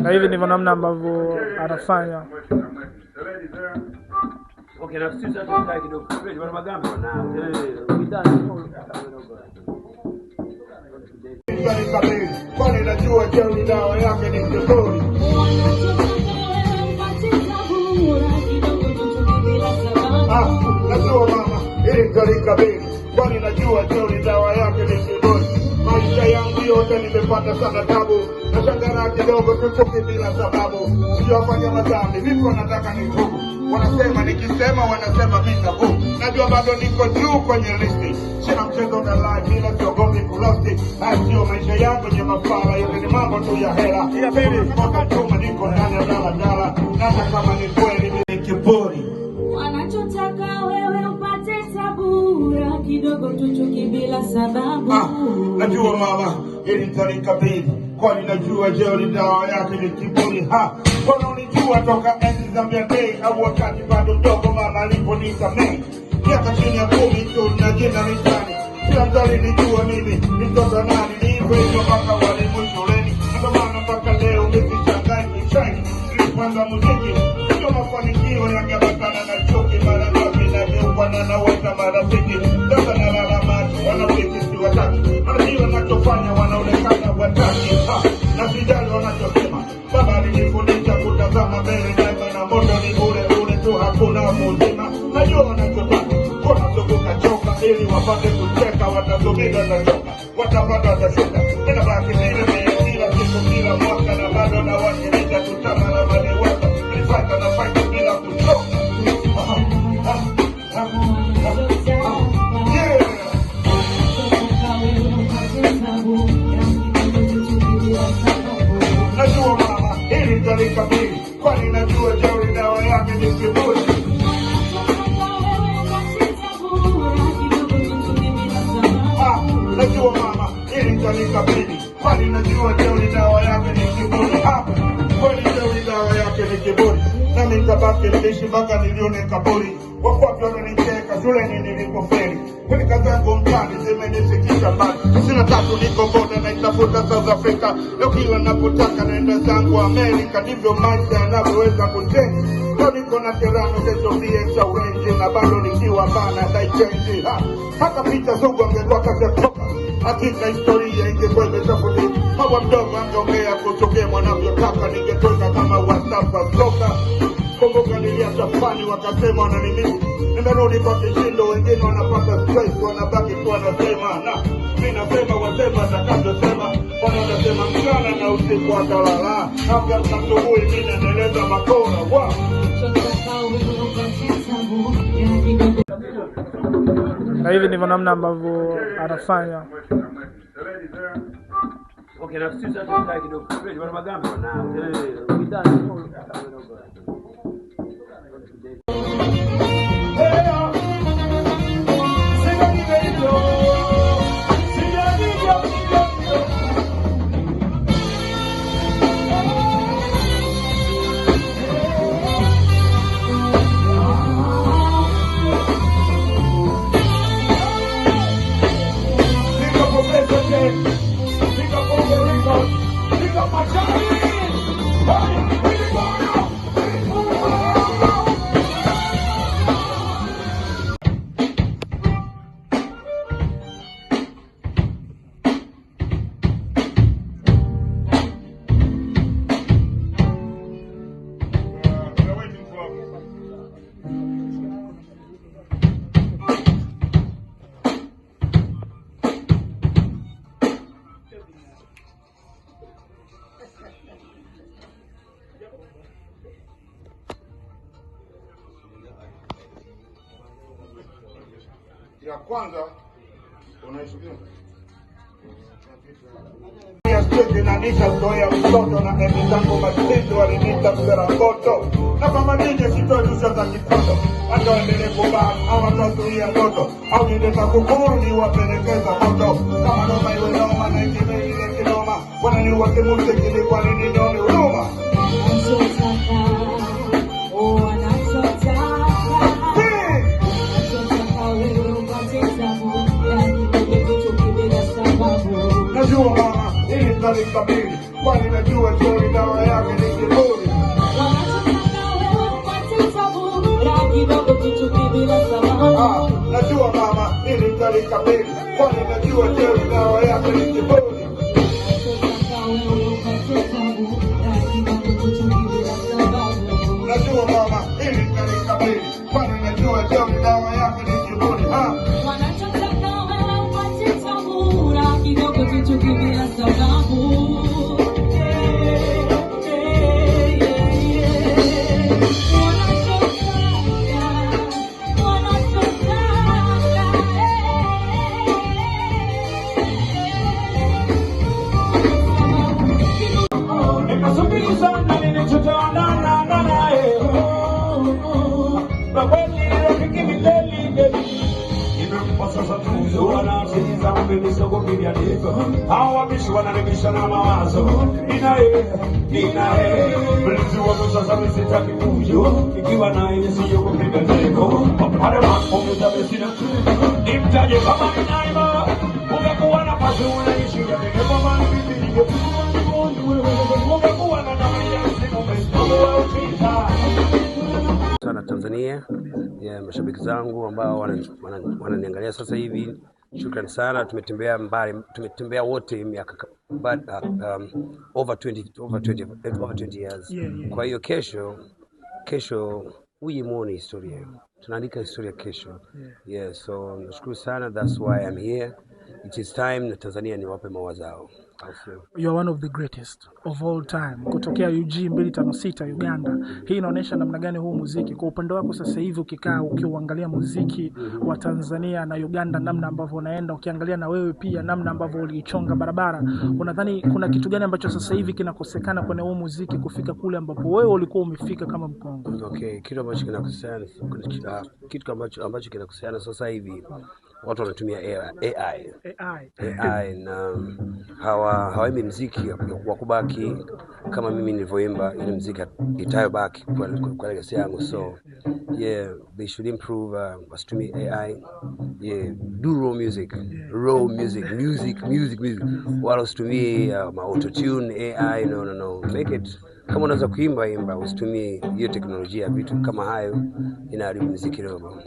na hivi ndivyo namna ambavyo atafanya. Okay, na sisi sasa tukae kidogo. Wewe wana magambo na kwani najua jeuri dawa yake ni mtotoni. Najua mama ili kalikabili, kwani najua jeuri dawa yake ni mtotoni. Maisha yangu yote nimepata sana tabu, nashangaa kidogo tutoke bila sababu. Sijafanya madhambi, vipi wanataka nitubu? Wanasema nikisema wanasema vitabu. Najua bado niko juu kwenye listi, sina mchezo na life bila siogopi kulosti. Sio maisha yangu nye mafala, yote ni mambo tu ya hela. Ya pili kutoka chuma niko ndani ya daladala, hata kama ni kweli ni kiburi. Wanachotaka wewe upate tabura, kidogo tuchoki bila sababu. Najua mama ili nitalikabili, kwani najua jeuri dawa yake ni kiburi. Mbona unijua toka enzi za miaka au wakati bado dogo mama aliponisamehe? Miaka chini ya 10 tu na jina nitani, kila mtu alinijua mimi mtoto nani. Ni hivyo mpaka walimu shuleni, ndio maana mpaka leo msishangae kichani. Nilipoanza muziki ndio mafanikio yangeambatana na choki, mara ngapi nageuka na wata marafiki. Sasa nalala macho wanafiki si wataki, wanajua wanachofanya wanaonekana wataki. Na sijali wanachosema, baba alinifundisha kutazama mbele daima, na moto ni bure bure tu, hakuna muzima. Najua wanachotaka wanazunguka choka ili wapate kucheka, watazunguka watachoka, watapata watashuka. Tena baki vile kila siku kila mwaka, na bado na wakilisha tutama na maniwaka. Nifaka na faka bila kuchoka. Najua mama ili nitalikabili, kwani najua jeuri dawa yake ni kiburi. Najua mama ili nitalikabili, kwani najua jeuri dawa yake ni kiburi. Kwani jeuri dawa yake ni kiburi. Nami nitabaki niishi mpaka nilione kaburi. Wafuati wananicheka shuleni nilipofeli, pilika zangu mtani zimenifikisha mbali. Sina tatu niko boda na itafuta South Africa, leo kila napotaka naenda zangu Amerika. Ndivyo maisha yanavyoweza kuchange. Leo niko na Terano kesho VX au Range, na bado nikiwa bana daichenji. Hata picha Sugu angekuwa kazi kutoka, hakika historia ingekuwa imechafuliwa. Mama mdogo angeongea kutokea mwanavyotaka, ningetoka kama WhatsApp soka. Kumbuka niliacha fani wakasema wananimisi, nimerudi kwa kishindo, wengine wanapata stress, wanabaki tu wanasema. Na mimi nasema wasema atakavyosema, wanasema mchana na usiku watalala, hapa asubuhi mimi naendeleza makora. Na hivi ndivyo namna ambavyo atafanya. Okay, na sisi sasa tukae kidogo. Wewe wana magambo na ya kwanza unaishukia ya sisi na nishazoea mtoto na emi zangu matindo walinita mserakoto. Na kama nije sitolusha za kitoto, hata waendelee kubaki ama tuazuia moto, au nideta kukuru ni wapelekeza moto. Kama noma iwe noma na ikime ile kinoma, wananiua kimuziki ni kwa nini nione huruma. Najua mama ili talikabili, kwani najua jori dawa yake ni kiburi. Najua mama, ili talikabili, kwani najua jori dawa yake ni kiburi. Najua mama, ili talikabili, kwani najua jori dawa yake ni kiburi. Wanachotaka wewe upate tabu, na kidogo tuchuki bila sababu. Hawa bishi wanarebisha na mawazo. Ninae mlinzi wangu sasa msitaki kujo. Ikiwa naye siyo kupiga teko. Pale makomeza besina nimtaje kama ninaima. Ungekuwa na pasi unaishi ya kwa mani bibi. Ungekuwa na damu ya siku umesoma sana Tanzania, mashabiki zangu ambao wananiangalia sasa hivi, shukrani sana. Tumetembea mbali, tumetembea wote miaka over 20 years. Kwa hiyo kesho uimuone historia, tunaandika historia kesho. So nashukuru sana, that's why I'm here. It is time na Tanzania niwape mawazao. You are one of the greatest of all time. Kutokea UG 256 Uganda. Hii inaonyesha namna gani huu muziki kwa upande wako sasa hivi, ukikaa ukiangalia muziki wa Tanzania na Uganda, namna ambavyo unaenda, ukiangalia na wewe pia namna ambavyo ulichonga barabara, unadhani kuna kitu gani ambacho sasa hivi kinakosekana kwenye huu muziki kufika kule ambapo wewe ulikuwa umefika kama Mkongo? Okay, kitu ambacho kinakosekana, ambacho kinakosekana sasa hivi, watu wanatumia AI na hawaimbi mziki wa kubaki kama mimi nilivyoimba ile mziki itayobaki kwa legacy yangu. So they should improve, wasitumie AI. Do raw music, music wala usitumie auto tune AI. No, make it kama unaweza kuimba, usitumie hiyo teknolojia. Vitu kama hayo inaharibu muziki kidogo.